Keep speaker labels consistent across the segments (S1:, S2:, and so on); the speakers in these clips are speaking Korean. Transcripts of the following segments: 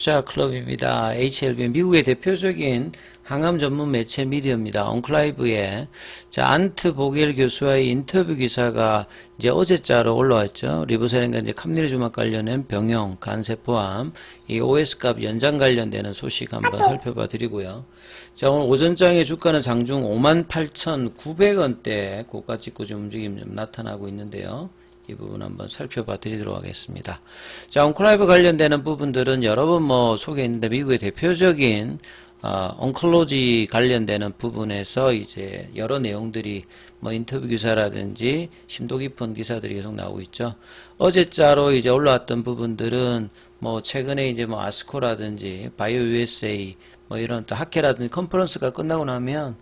S1: 자, 클럽입니다. HLB 미국의 대표적인 항암 전문 매체 미디어입니다. 언클라이브에 안트 보겔 교수와의 인터뷰 기사가 이제 어제자로 올라왔죠. 리보세린과 이제 캄리르주막 관련된 병용, 간세 포함 이 OS 값 연장 관련되는 소식 한번 살펴봐 드리고요. 자, 오늘 오전장의 주가는 장중 58,900원대 고가 찍고 좀 움직임 좀 나타나고 있는데요. 이 부분 한번 살펴봐 드리도록 하겠습니다. 자, 온클라이브 관련되는 부분들은 여러 번 소개했는데 미국의 대표적인 온클로지 관련되는 부분에서 이제 여러 내용들이 인터뷰 기사라든지 심도 깊은 기사들이 계속 나오고 있죠. 어제자로 이제 올라왔던 부분들은 최근에 이제 아스코라든지 바이오 USA 이런 또 학회라든지 컨퍼런스가 끝나고 나면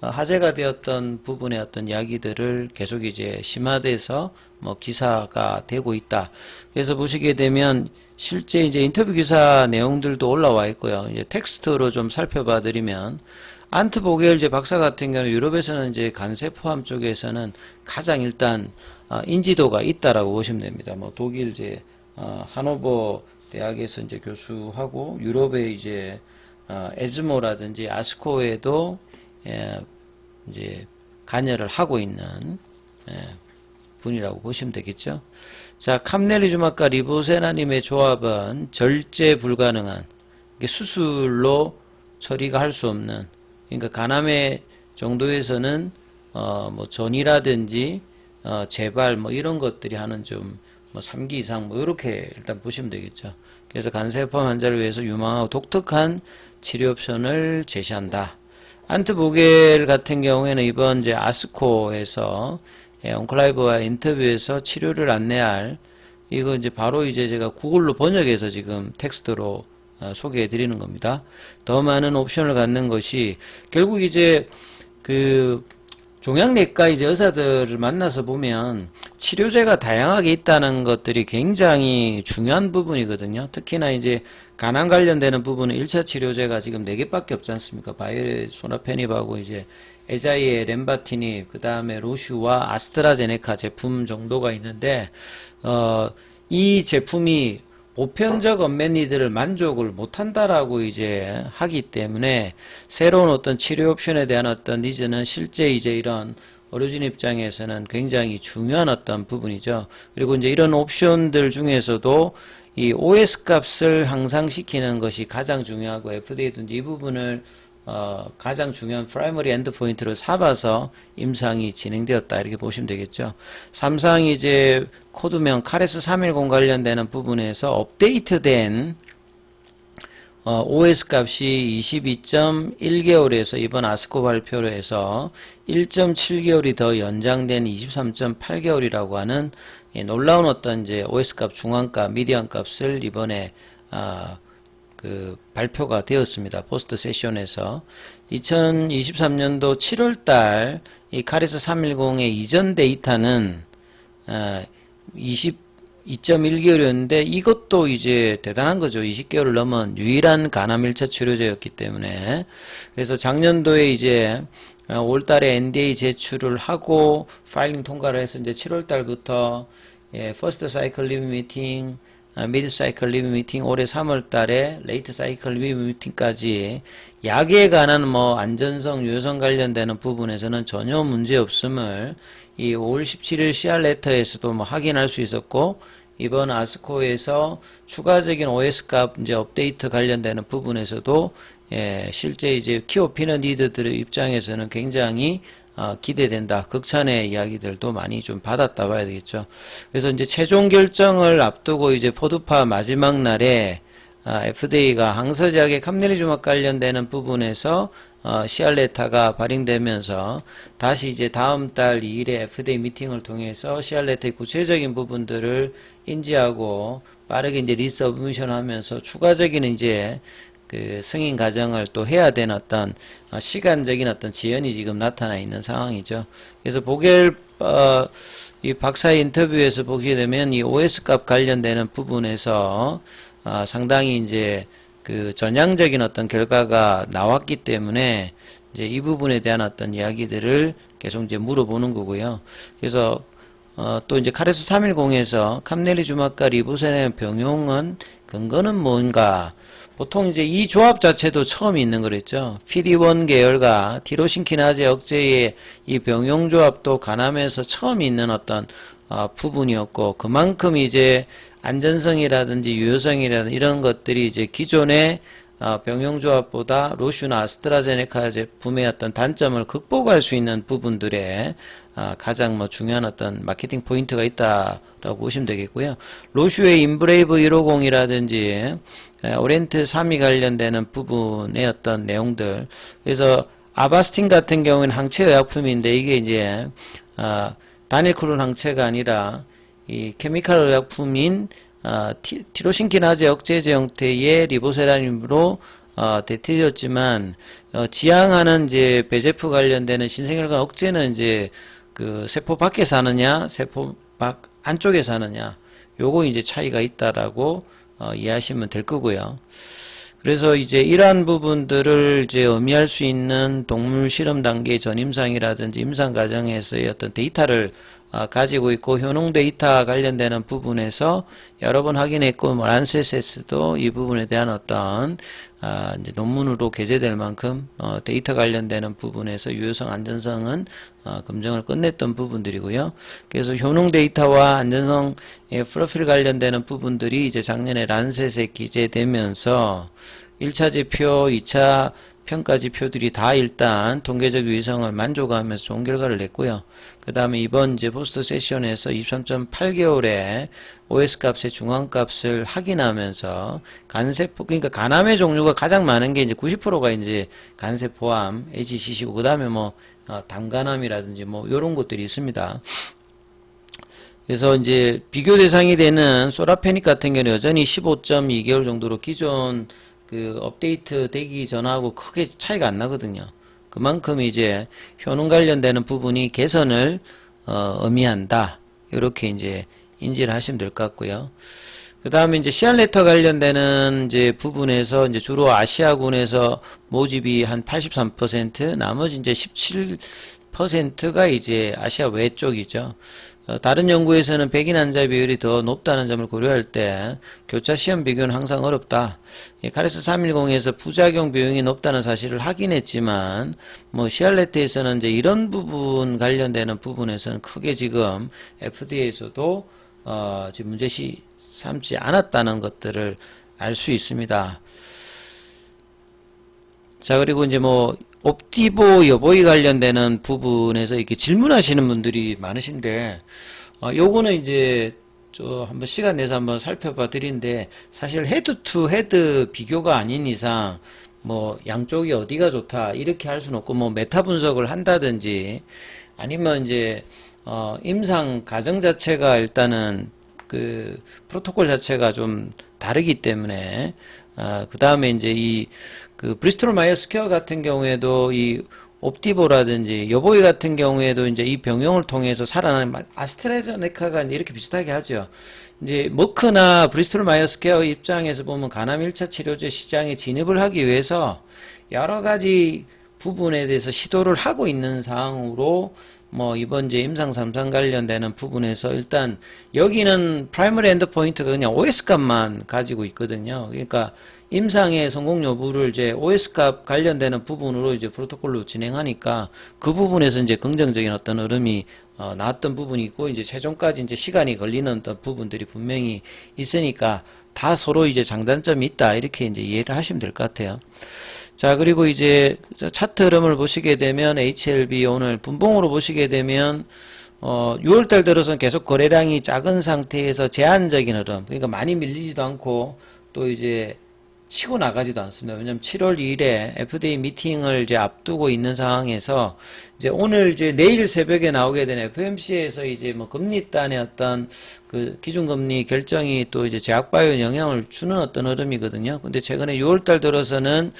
S1: 화제가 되었던 부분의 어떤 이야기들을 계속 이제 심화돼서 기사가 되고 있다. 그래서 보시게 되면 실제 이제 인터뷰 기사 내용들도 올라와 있고요. 이제 텍스트로 좀 살펴봐 드리면 안트 보겔 박사 같은 경우는 유럽에서는 이제 간세 포함 쪽에서는 가장 일단 인지도가 있다라고 보시면 됩니다. 독일 이제 하노버 대학에서 이제 교수하고 유럽의 이제 에즈모라든지 아스코에도 이제 관여를 하고 있는 분이라고 보시면 되겠죠. 자, 캄넬리주막과 리보세나님의 조합은 절제 불가능한, 수술로 처리가 할 수 없는, 그러니까 간암의 정도에서는 전이라든지 재발 이런 것들이 하는 좀 3기 이상 이렇게 일단 보시면 되겠죠. 그래서 간세포 환자를 위해서 유망하고 독특한 치료 옵션을 제시한다. 안트 보겔 같은 경우에는 이번 이제 아스코에서 온클라이브와 인터뷰에서 치료를 안내할, 이거 이제 바로 이제 제가 구글로 번역해서 지금 텍스트로 소개해 드리는 겁니다. 더 많은 옵션을 갖는 것이 결국 이제 그 종양내과 이제 의사들을 만나서 보면 치료제가 다양하게 있다는 것들이 굉장히 중요한 부분이거든요. 특히나 이제 간암 관련되는 부분은 1차 치료제가 지금 4개밖에 없지 않습니까? 바이오의 소나페닙하고 이제 에자이의 렘바티닙, 그 다음에 로슈와 아스트라제네카 제품 정도가 있는데, 이 제품이 보편적 언맷 니드를 만족을 못한다라고 이제 하기 때문에 새로운 어떤 치료 옵션에 대한 어떤 니즈는 실제 이제 이런 의료진 입장에서는 굉장히 중요한 어떤 부분이죠. 그리고 이제 이런 옵션들 중에서도 이 OS 값을 향상시키는 것이 가장 중요하고 FDA도 이제 이 부분을 가장 중요한 프라이머리 엔드포인트로 삼아서 임상이 진행되었다 이렇게 보시면 되겠죠. 삼상이 이제 코드명 카레스 310 관련되는 부분에서 업데이트된 OS 값이 22.1개월에서 이번 아스코 발표로 해서 1.7개월이 더 연장된 23.8개월이라고 하는 놀라운 어떤 이제 OS 값, 중앙값, 미디안 값을 이번에 그 발표가 되었습니다. 포스트 세션에서 2023년도 7월달 이 카레스 310의 이전 데이터는 22.1개월이었는데 이것도 이제 대단한 거죠. 20개월을 넘은 유일한 간암 1차 치료제였기 때문에. 그래서 작년도에 이제 5월달에 NDA 제출을 하고 파일링 통과를 해서 이제 7월달부터 퍼스트 사이클 리뷰 미팅, 미드 사이클 리뷰 미팅, 올해 3월달에 레이트 사이클 리뷰 미팅까지 약에 관한 안전성, 유효성 관련되는 부분에서는 전혀 문제 없음을 이 5월 17일 CR 레터에서도 확인할 수 있었고, 이번 아스코에서 추가적인 OS 값 이제 업데이트 관련되는 부분에서도 실제 이제 키오피는 니드들의 입장에서는 굉장히 기대된다. 극찬의 이야기들도 많이 좀 받았다 봐야 되겠죠. 그래서 이제 최종 결정을 앞두고 이제 포드파 마지막 날에 FDA가 항서제약의 캄넬리주막 관련되는 부분에서 CR레터가 발행되면서 다시 이제 다음 달 2일에 FDA 미팅을 통해서 CR레터의 구체적인 부분들을 인지하고 빠르게 이제 리서브미션 하면서 추가적인 이제 그 승인 과정을 또 해야 되는 어떤 시간적인 어떤 지연이 지금 나타나 있는 상황이죠. 그래서 보겔 이 박사의 인터뷰에서 보게 되면 이 OS 값 관련되는 부분에서 상당히 이제 그 전향적인 어떤 결과가 나왔기 때문에 이제 이 부분에 대한 어떤 이야기들을 계속 이제 물어보는 거고요. 그래서 또 이제 카레스 310에서 캄넬리주막과 리보세나의 병용은 근거는 뭔가 보통 이제 이 조합 자체도 처음 있는 거랬죠. PD-1 계열과 티로신키나제 억제의 이 병용 조합도 간암에서 처음 있는 어떤 부분이었고, 그만큼 이제 안전성이라든지 유효성이라든지 이런 것들이 이제 기존의 병용 조합보다 로슈나 아스트라제네카 제품의 어떤 단점을 극복할 수 있는 부분들에 가장 뭐 중요한 어떤 마케팅 포인트가 있다라고 보시면 되겠고요. 로슈의 인브레이브 150이라든지 오렌트 3이 관련되는 부분의 어떤 내용들. 그래서 아바스틴 같은 경우는 항체 의약품인데 이게 이제 다닐클론 항체가 아니라 이 케미칼 의약품인 티로신키나제 억제제 형태의 리보세라님으로 대체되었지만 지향하는 이제 배제프 관련되는 신생혈관 억제는 이제 그 세포 밖에서 하느냐, 세포 밖 안쪽에서 하느냐, 요거 이제 차이가 있다라고 이해하시면 될 거고요. 그래서 이제 이러한 부분들을 이제 의미할 수 있는 동물 실험 단계 전임상이라든지 임상 과정에서의 어떤 데이터를 가지고 있고, 효능 데이터 관련되는 부분에서 여러 번 확인했고, 뭐 란셋에서도 이 부분에 대한 어떤 이제 논문으로 게재될 만큼 데이터 관련되는 부분에서 유효성, 안전성은 검증을 끝냈던 부분들이고요. 그래서 효능 데이터와 안전성의 프로필 관련되는 부분들이 이제 작년에 란셋에 기재되면서 1차 지표, 2차 평가 지표들이 다 일단 통계적 유의성을 만족하면서 좋은 결과를 냈고요. 그 다음에 이번 이제 포스터 세션에서 23.8개월에 OS 값의 중앙값을 확인하면서 간세포, 그러니까 간암의 종류가 가장 많은 게 이제 90%가 이제 간세포암, HCC고, 그 다음에 뭐 담간암이라든지 뭐 이런 것들이 있습니다. 그래서 이제 비교 대상이 되는 소라페닉 같은 경우는 여전히 15.2개월 정도로 기존 그 업데이트 되기 전하고 크게 차이가 안 나거든요. 그만큼 이제 효능 관련되는 부분이 개선을 의미한다. 이렇게 이제 인지를 하시면 될 것 같고요. 그 다음에 이제 시알레터 관련되는 이제 부분에서 이제 주로 아시아군에서 모집이 한 83%, 나머지 이제 17%가 이제 아시아 외 쪽이죠. 다른 연구에서는 백인 환자 비율이 더 높다는 점을 고려할 때 교차 시험 비교는 항상 어렵다. 카레스 310에서 부작용 비용이 높다는 사실을 확인했지만, 뭐 시알레트에서는 이제 이런 부분 관련되는 부분에서는 크게 지금 FDA에서도 지금 문제시 삼지 않았다는 것들을 알 수 있습니다. 자, 그리고 이제 뭐 옵티보 여보이 관련되는 부분에서 이렇게 질문하시는 분들이 많으신데, 요거는 이제 한번 시간 내서 한번 살펴봐 드린데, 사실 헤드 투 헤드 비교가 아닌 이상 뭐 양쪽이 어디가 좋다 이렇게 할 수는 없고, 뭐 메타 분석을 한다든지 아니면 이제 임상 과정 자체가 일단은 그 프로토콜 자체가 좀 다르기 때문에, 그 다음에 이제 그 브리스톨 마이어스 스퀘어 같은 경우에도 이 옵티보라든지 여보이 같은 경우에도 이제 이 병용을 통해서 살아나는, 아스트라제네카가 이렇게 비슷하게 하죠. 이제 머크나 브리스톨 마이어스 스퀘어 입장에서 보면 간암 1차 치료제 시장에 진입을 하기 위해서 여러 가지 부분에 대해서 시도를 하고 있는 상황으로, 뭐 이번 이제 임상 3상 관련되는 부분에서 일단 여기는 프라이머리 엔드 포인트가 그냥 OS 값만 가지고 있거든요. 그러니까 임상의 성공 여부를 이제 OS 값 관련되는 부분으로 이제 프로토콜로 진행하니까 그 부분에서 이제 긍정적인 어떤 흐름이 나왔던 부분이 있고, 이제 최종까지 이제 시간이 걸리는 어떤 부분들이 분명히 있으니까 다 서로 이제 장단점이 있다, 이렇게 이제 이해를 하시면 될 것 같아요. 자, 그리고 이제 차트 흐름을 보시게 되면 HLB 오늘 분봉으로 보시게 되면 6월달 들어서는 계속 거래량이 작은 상태에서 제한적인 흐름, 그러니까 많이 밀리지도 않고 또 이제 치고 나가지도 않습니다. 왜냐면 7월 2일에 FDA 미팅을 이제 앞두고 있는 상황에서 이제 오늘 이제 내일 새벽에 나오게 된 FMC에서 이제 뭐 금리단의 어떤 그 기준금리 결정이 또 이제 제약바이오에 영향을 주는 어떤 흐름이거든요. 근데 최근에 6월달 들어서는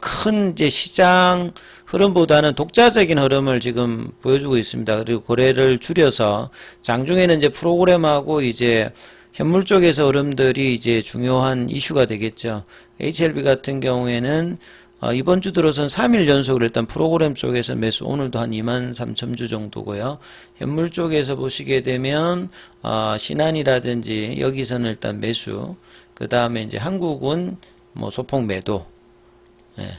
S1: 큰 이제 시장 흐름보다는 독자적인 흐름을 지금 보여주고 있습니다. 그리고 거래를 줄여서 장중에는 이제 프로그램하고 이제 현물 쪽에서 흐름들이 이제 중요한 이슈가 되겠죠. HLB 같은 경우에는 이번 주 들어선 3일 연속으로 일단 프로그램 쪽에서 매수, 오늘도 한 23,000주 정도고요. 현물 쪽에서 보시게 되면 신한이라든지 여기서는 일단 매수, 그 다음에 이제 한국은 뭐 소폭 매도. 예.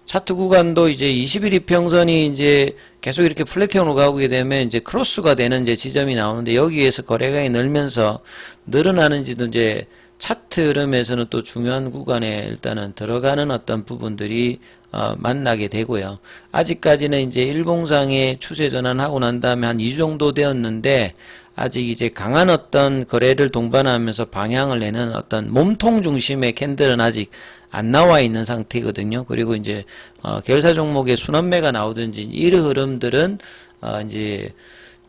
S1: 차트 구간도 이제 21 이평선이 이제 계속 이렇게 플래티온으로 가게 되면 이제 크로스가 되는 이제 지점이 나오는데 여기에서 거래량이 늘면서 늘어나는지도 이제 차트 흐름에서는 또 중요한 구간에 일단은 들어가는 어떤 부분들이 만나게 되고요. 아직까지는 이제 일봉상의 추세 전환하고 난 다음에 한 2주 정도 되었는데 아직 이제 강한 어떤 거래를 동반하면서 방향을 내는 어떤 몸통 중심의 캔들은 아직 안 나와 있는 상태거든요. 그리고 이제 결사 종목의 순환매가 나오든지 이 흐름들은 이제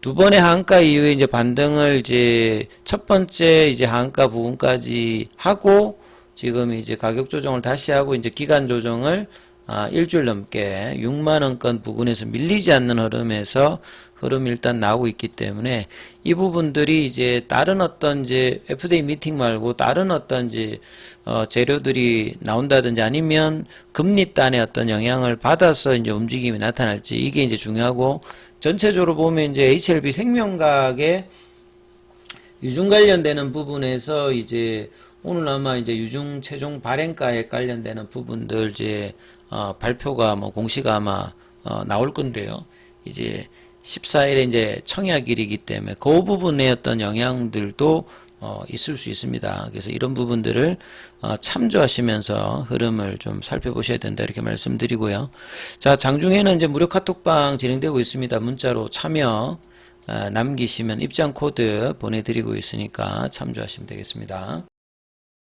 S1: 두 번의 하한가 이후에 이제 반등을 이제 첫 번째 이제 하한가 부분까지 하고 지금 이제 가격 조정을 다시 하고 이제 기간 조정을 일주일 넘게 6만원권 부근에서 밀리지 않는 흐름이 일단 나오고 있기 때문에 이 부분들이 이제 다른 어떤 이제 FDA 미팅 말고 다른 어떤 이제 재료들이 나온다든지 아니면 금리단의 어떤 영향을 받아서 이제 움직임이 나타날지 이게 이제 중요하고 전체적으로 보면 이제 HLB 생명과학의 유중 관련되는 부분에서 이제 오늘 아마 이제 유중 최종 발행가에 관련되는 부분들 이제 발표가 뭐 공시가 아마 나올 건데요. 이제 14일에 이제 청약일이기 때문에 그 부분의 어떤 영향들도 있을 수 있습니다. 그래서 이런 부분들을 참조하시면서 흐름을 좀 살펴보셔야 된다 이렇게 말씀드리고요. 자, 장중에는 이제 무료 카톡방 진행되고 있습니다. 문자로 참여 남기시면 입장 코드 보내드리고 있으니까 참조하시면 되겠습니다.